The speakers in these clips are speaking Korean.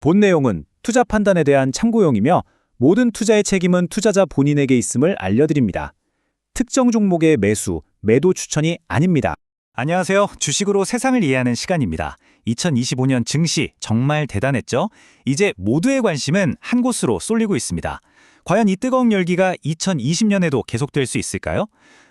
본 내용은 투자 판단에 대한 참고용이며 모든 투자의 책임은 투자자 본인에게 있음을 알려드립니다. 특정 종목의 매수, 매도 추천이 아닙니다. 안녕하세요. 주식으로 세상을 이해하는 시간입니다. 2025년 증시 정말 대단했죠? 이제 모두의 관심은 한 곳으로 쏠리고 있습니다. 과연 이 뜨거운 열기가 2020년에도 계속될 수 있을까요?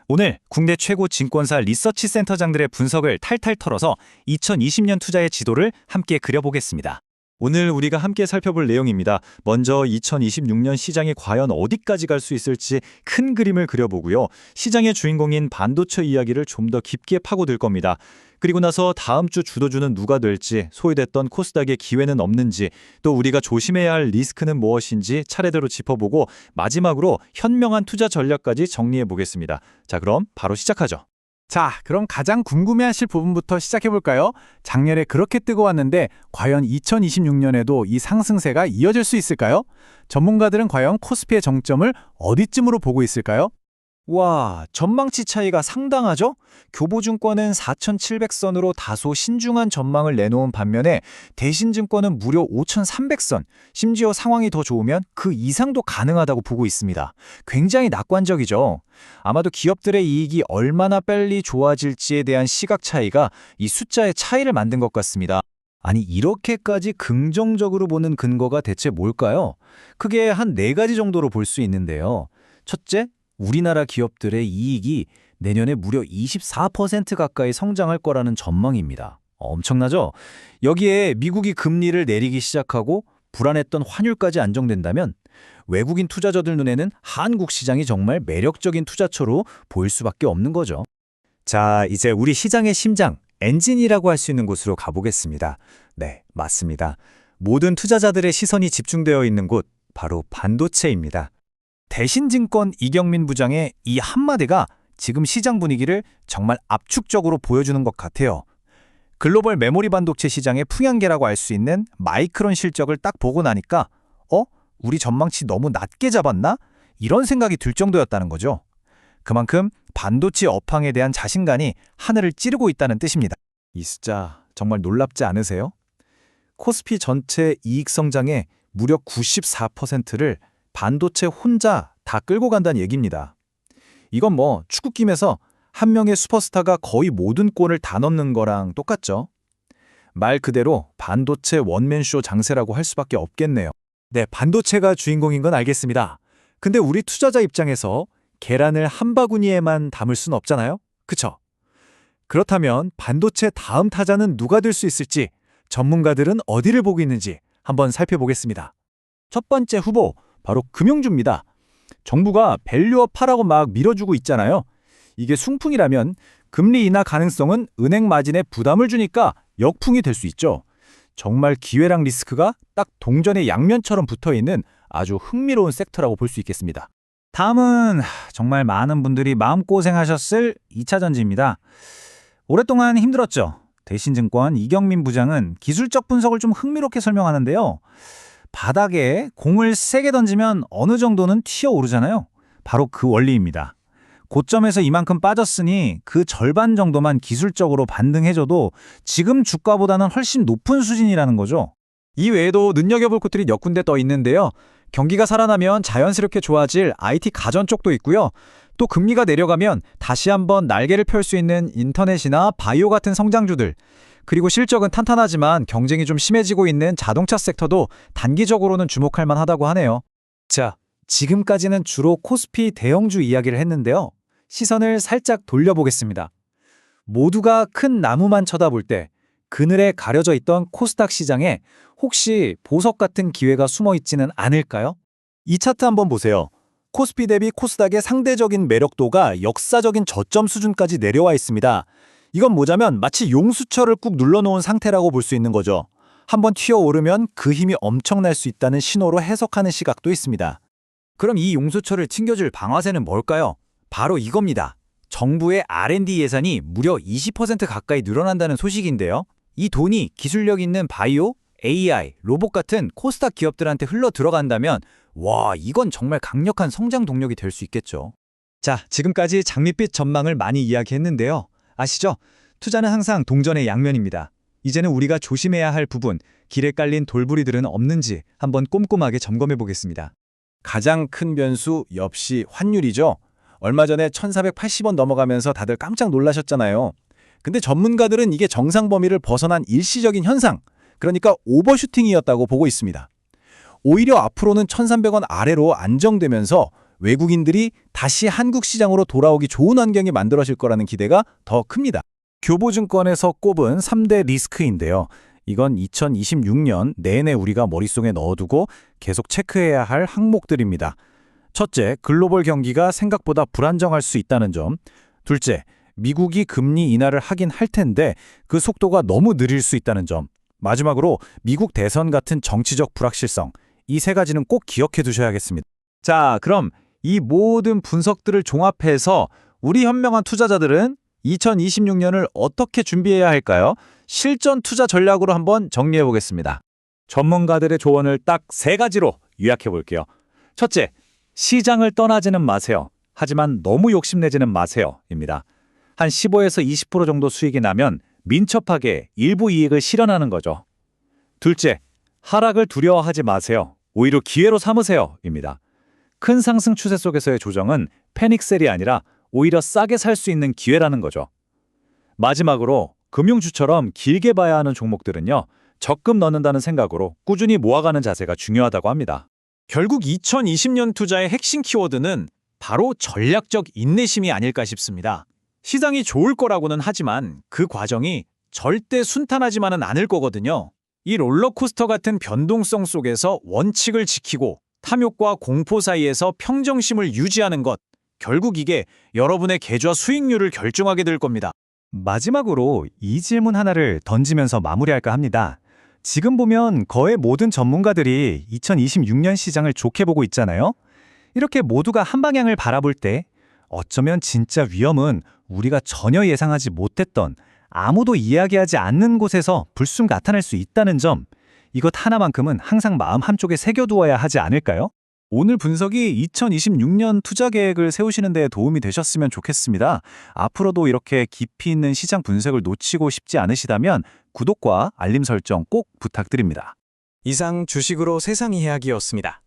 오늘 국내 최고 증권사 리서치 센터장들의 분석을 탈탈 털어서 2020년 투자의 지도를 함께 그려보겠습니다. 오늘 우리가 함께 살펴볼 내용입니다. 먼저 2026년 시장이 과연 어디까지 갈 수 있을지 큰 그림을 그려보고요. 시장의 주인공인 반도체 이야기를 좀 더 깊게 파고들 겁니다. 그리고 나서 다음 주 주도주는 누가 될지, 소외됐던 코스닥의 기회는 없는지, 또 우리가 조심해야 할 리스크는 무엇인지 차례대로 짚어보고 마지막으로 현명한 투자 전략까지 정리해 보겠습니다. 자, 그럼 바로 시작하죠. 자, 그럼 가장 궁금해하실 부분부터 시작해볼까요? 작년에 그렇게 뜨거웠는데 과연 2026년에도 이 상승세가 이어질 수 있을까요? 전문가들은 과연 코스피의 정점을 어디쯤으로 보고 있을까요? 와, 전망치 차이가 상당하죠? 교보증권은 4,700선으로 다소 신중한 전망을 내놓은 반면에 대신증권은 무려 5,300선, 심지어 상황이 더 좋으면 그 이상도 가능하다고 보고 있습니다. 굉장히 낙관적이죠? 아마도 기업들의 이익이 얼마나 빨리 좋아질지에 대한 시각 차이가 이 숫자의 차이를 만든 것 같습니다. 아니, 이렇게까지 긍정적으로 보는 근거가 대체 뭘까요? 크게 한 4가지 정도로 볼 수 있는데요. 첫째, 우리나라 기업들의 이익이 내년에 무려 24% 가까이 성장할 거라는 전망입니다. 엄청나죠? 여기에 미국이 금리를 내리기 시작하고 불안했던 환율까지 안정된다면 외국인 투자자들 눈에는 한국 시장이 정말 매력적인 투자처로 보일 수밖에 없는 거죠. 자, 이제 우리 시장의 심장, 엔진이라고 할 수 있는 곳으로 가보겠습니다. 네, 맞습니다. 모든 투자자들의 시선이 집중되어 있는 곳, 바로 반도체입니다. 대신증권 이경민 부장의 이 한마디가 지금 시장 분위기를 정말 압축적으로 보여주는 것 같아요. 글로벌 메모리 반도체 시장의 풍향계라고 할 수 있는 마이크론 실적을 딱 보고 나니까 우리 전망치 너무 낮게 잡았나? 이런 생각이 들 정도였다는 거죠. 그만큼 반도체 업황에 대한 자신감이 하늘을 찌르고 있다는 뜻입니다. 이 숫자 정말 놀랍지 않으세요? 코스피 전체 이익 성장의 무려 94%를 반도체 혼자 다 끌고 간다는 얘기입니다. 이건 뭐 축구팀에서 한 명의 슈퍼스타가 거의 모든 골을 다 넣는 거랑 똑같죠. 말 그대로 반도체 원맨쇼 장세라고 할 수밖에 없겠네요. 네, 반도체가 주인공인 건 알겠습니다. 근데 우리 투자자 입장에서 계란을 한 바구니에만 담을 순 없잖아요? 그쵸? 그렇다면 반도체 다음 타자는 누가 될 수 있을지, 전문가들은 어디를 보고 있는지 한번 살펴보겠습니다. 첫 번째 후보, 바로 금융주입니다. 정부가 밸류업하라고 막 밀어주고 있잖아요. 이게 순풍이라면 금리 인하 가능성은 은행 마진에 부담을 주니까 역풍이 될 수 있죠. 정말 기회랑 리스크가 딱 동전의 양면처럼 붙어있는 아주 흥미로운 섹터라고 볼 수 있겠습니다. 다음은 정말 많은 분들이 마음고생하셨을 2차전지입니다. 오랫동안 힘들었죠. 대신증권 이경민 부장은 기술적 분석을 좀 흥미롭게 설명하는데요. 바닥에 공을 세게 던지면 어느 정도는 튀어오르잖아요. 바로 그 원리입니다. 고점에서 이만큼 빠졌으니 그 절반 정도만 기술적으로 반등해줘도 지금 주가보다는 훨씬 높은 수준이라는 거죠. 이 외에도 눈여겨볼 곳들이 몇 군데 떠 있는데요. 경기가 살아나면 자연스럽게 좋아질 IT 가전 쪽도 있고요. 또 금리가 내려가면 다시 한번 날개를 펼 수 있는 인터넷이나 바이오 같은 성장주들, 그리고 실적은 탄탄하지만 경쟁이 좀 심해지고 있는 자동차 섹터도 단기적으로는 주목할 만하다고 하네요. 자, 지금까지는 주로 코스피 대형주 이야기를 했는데요. 시선을 살짝 돌려보겠습니다. 모두가 큰 나무만 쳐다볼 때 그늘에 가려져 있던 코스닥 시장에 혹시 보석 같은 기회가 숨어 있지는 않을까요? 이 차트 한번 보세요. 코스피 대비 코스닥의 상대적인 매력도가 역사적인 저점 수준까지 내려와 있습니다. 이건 뭐냐면 마치 용수철을 꾹 눌러놓은 상태라고 볼 수 있는 거죠. 한번 튀어오르면 그 힘이 엄청날 수 있다는 신호로 해석하는 시각도 있습니다. 그럼 이 용수철을 튕겨줄 방아쇠는 뭘까요? 바로 이겁니다. 정부의 R&D 예산이 무려 20% 가까이 늘어난다는 소식인데요. 이 돈이 기술력 있는 바이오, AI, 로봇 같은 코스닥 기업들한테 흘러 들어간다면 와, 이건 정말 강력한 성장 동력이 될 수 있겠죠. 자, 지금까지 장밋빛 전망을 많이 이야기했는데요. 아시죠? 투자는 항상 동전의 양면입니다. 이제는 우리가 조심해야 할 부분, 길에 깔린 돌부리들은 없는지 한번 꼼꼼하게 점검해 보겠습니다. 가장 큰 변수 역시 환율이죠. 얼마 전에 1480원 넘어가면서 다들 깜짝 놀라셨잖아요. 근데 전문가들은 이게 정상 범위를 벗어난 일시적인 현상, 그러니까 오버슈팅이었다고 보고 있습니다. 오히려 앞으로는 1300원 아래로 안정되면서 외국인들이 다시 한국 시장으로 돌아오기 좋은 환경이 만들어질 거라는 기대가 더 큽니다. 교보증권에서 꼽은 3대 리스크인데요. 이건 2026년 내내 우리가 머릿속에 넣어두고 계속 체크해야 할 항목들입니다. 첫째, 글로벌 경기가 생각보다 불안정할 수 있다는 점. 둘째, 미국이 금리 인하를 하긴 할 텐데 그 속도가 너무 느릴 수 있다는 점. 마지막으로 미국 대선 같은 정치적 불확실성. 이 세 가지는 꼭 기억해 두셔야겠습니다. 자, 그럼 이 모든 분석들을 종합해서 우리 현명한 투자자들은 2026년을 어떻게 준비해야 할까요? 실전 투자 전략으로 한번 정리해 보겠습니다. 전문가들의 조언을 딱 3가지로 요약해 볼게요. 첫째, 시장을 떠나지는 마세요. 하지만 너무 욕심내지는 마세요. 입니다. 한 15에서 20% 정도 수익이 나면 민첩하게 일부 이익을 실현하는 거죠. 둘째, 하락을 두려워하지 마세요. 오히려 기회로 삼으세요. 입니다. 큰 상승 추세 속에서의 조정은 패닉셀이 아니라 오히려 싸게 살 수 있는 기회라는 거죠. 마지막으로 금융주처럼 길게 봐야 하는 종목들은요, 적금 넣는다는 생각으로 꾸준히 모아가는 자세가 중요하다고 합니다. 결국 2020년 투자의 핵심 키워드는 바로 전략적 인내심이 아닐까 싶습니다. 시장이 좋을 거라고는 하지만 그 과정이 절대 순탄하지만은 않을 거거든요. 이 롤러코스터 같은 변동성 속에서 원칙을 지키고 탐욕과 공포 사이에서 평정심을 유지하는 것, 결국 이게 여러분의 계좌 수익률을 결정하게 될 겁니다. 마지막으로 이 질문 하나를 던지면서 마무리할까 합니다. 지금 보면 거의 모든 전문가들이 2026년 시장을 좋게 보고 있잖아요. 이렇게 모두가 한 방향을 바라볼 때 어쩌면 진짜 위험은 우리가 전혀 예상하지 못했던 아무도 이야기하지 않는 곳에서 불쑥 나타날 수 있다는 점, 이것 하나만큼은 항상 마음 한쪽에 새겨두어야 하지 않을까요? 오늘 분석이 2026년 투자 계획을 세우시는 데 도움이 되셨으면 좋겠습니다. 앞으로도 이렇게 깊이 있는 시장 분석을 놓치고 싶지 않으시다면 구독과 알림 설정 꼭 부탁드립니다. 이상 주식으로 세상 이야기였습니다.